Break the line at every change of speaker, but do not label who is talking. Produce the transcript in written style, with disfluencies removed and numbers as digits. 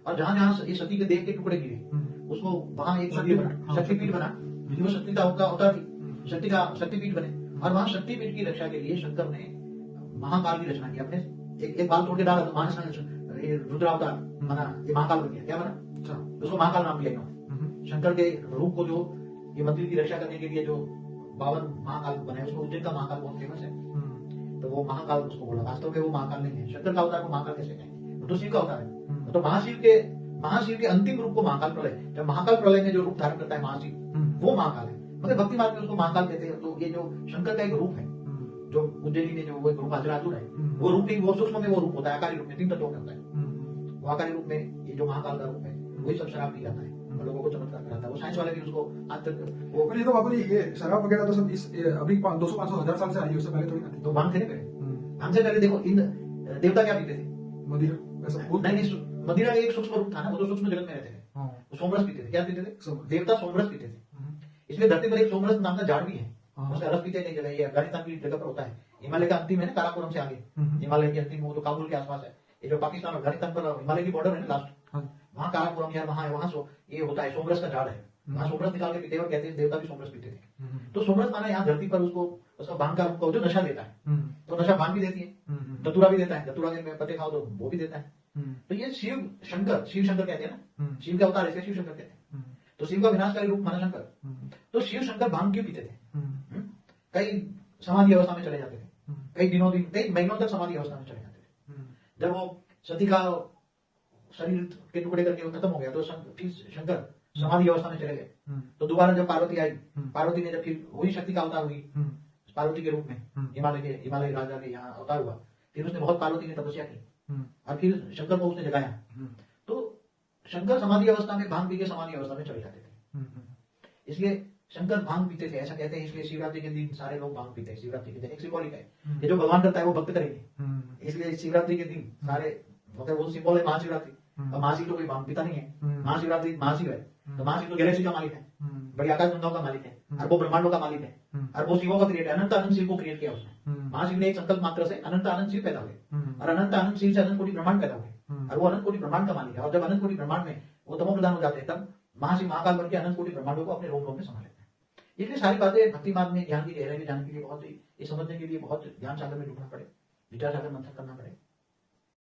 और जहां जहां ये सती के देह के टुकड़े गिरे उसको वहां एक मंदिर बना, शक्तिपीठ बना, जो शक्ति का होता थी, शक्ति का शक्तिपीठ बने। और वहां शक्तिपीठ की रक्षा के लिए शंकर ने महाकाल की रचना की। अपने एक बाल तोड़ के डाला तो रुद्रावतार बना, ये महाकाल बन गया। क्या बना? उसको महाकाल नाम दिया इन्होंने। शंकर के रूप को जो ये मंदिर की रक्षा करने के लिए जो 52 महाकाल बने, उसको उज्जैन का महाकाल बहुत फेमस है, तो वो महाकाल उसको बोला। वास्तव में वो महाकाल नहीं है। शंकर का अवतार को महाकाल कैसे कहेंगे? वो तो शिव का अवतार है। तो महाशिव के अंतिम रूप को महाकाल प्रलय, जब महाकाल प्रलय में जो रूप धारण करता है महाशिव, वो महाकाल है। मगर भक्ति मार्ग में उसको महाकाल कहते हैं। तो ये जो शंकर का एक रूप है, जो उज्जैनी में जो वो एक रूप हाजराजुर है, वो रूप ही वो सूक्ष्म में वो रूप होता है, आकारी रूप में 3 तत्वों में होता है। वो आकारी रूप में ये जो महाकाल का रूप है, वही सब शराब पी जाता है और लोगों को चमत्कार कराता है। वो साइंस वाले भी उसको आज तक वो
ये तो अपनी ये शराब वगैरह तो सब इस अभी 200-500 साल से आई है, उससे पहले थोड़ी ना थी।
तो भांग थे पहले। भांग से पहले देखो इन देवता क्या पीते थे?
मदिरा, ऐसा
नहीं, मदिरा एक सूक्ष्म रूप था ना, वो तो सूक्ष्म जगत में रहते थे। वो सोमरस पीते थे। क्या पीते थे? देवता सोमरस पीते थे। इसलिए धरती पर एक सोमरस नाम का झाड़ भी है, उसका रस पीते नहीं जगह। ये अफगानिस्तान की जगह पर होता है। हिमालय का अंतिम है ना, काराकोरम से आगे, हिमालय की अंतिम वो तो काबुल के आसपास है। ये जो पाकिस्तान अफगानिस्तान पर हिमालय की बॉर्डर है ना लास्ट, वहाँ काराकोरम यार वहाँ ये होता है, सोमरस का झाड़ है। वहाँ सोमरस निकाल के पीते हैं और कहते हैं देवता भी सोमरस पीते थे। तो सोमरस माना यहाँ धरती पर उसको उसका भांग का रूप जो नशा देता है, तो नशा भांग भी देती है, धतूरा भी देता है, धतूरा के पत्ते खाओ तो वो भी देता है। तो ये शिव शंकर कहते हैं ना, शिव का अवतार इसलिए शिव शंकर कहते हैं। तो शिव का विनाशकारी रूप माना शंकर। तो शिव शंकर भांग क्यों पीते थे? कई समाधि अवस्था में चले जाते थे, कई महीनों तक समाधि अवस्था में चले जाते थे। जब वो सती का शरीर के टुकड़े करके वो खत्म हो गया तो शंकर समाधि अवस्था में चले गए। तो दोबारा जब पार्वती आई, पार्वती ने जब फिर वही शक्ति का अवतार हुई, पार्वती के रूप में हिमालय राजा के यहाँ अवतार हुआ। फिर उसने बहुत पार्वती ने तपस्या की और फिर शंकर को उसने जगाया। तो शंकर समाधि अवस्था में भांग पी के समाधि अवस्था में चले जाते थे। इसलिए शंकर भांग पीते थे, ऐसा कहते हैं। इसलिए शिवरात्रि के दिन सारे लोग भांग पीते हैं। शिवरात्रि के दिन एक सिंबॉलिक है, ये जो भगवान करता है वो भक्त करेंगे। इसलिए शिवरात्रि के दिन सारे मतलब वो सिंबल है महाशिवरात्रि। और महाशिव तो कोई भांग पीता नहीं है। महाशिवरात्रि महाशिव है, तो महाशिव तो गैलेक्सी का मालिक है, बड़ी आकाश गंगाओं का मालिक है, अरबों ब्रह्मांडों का मालिक है, अरबों शिवों का क्रिएट है। अनंत अनंत शिव को क्रिएट किया उसने। महाशिव ने एक संकल्प मात्र से अनंत अनंत शिव पैदा हुए और अनंत अनंत शिव से अनंत कोटि ब्रह्मांड पैदा हुए और वो अनंत कोटि ब्रह्मांड का मालिक है। और जब अनंत कोटि ब्रह्मांड में वो तमो प्रधान हो जाते हैं तब महाशिव महाकाल बन के अनंत कोटि ब्रह्मांडों को अपने रोम रोम में संभाल लेते हैं। इसलिए सारी बातें भक्ति मार्ग में ज्ञान की गहराई में जानने के लिए बहुत ही, ये समझने के लिए बहुत ज्ञान सागर में डूबना पड़े, विचार सागर मंथन करना पड़े।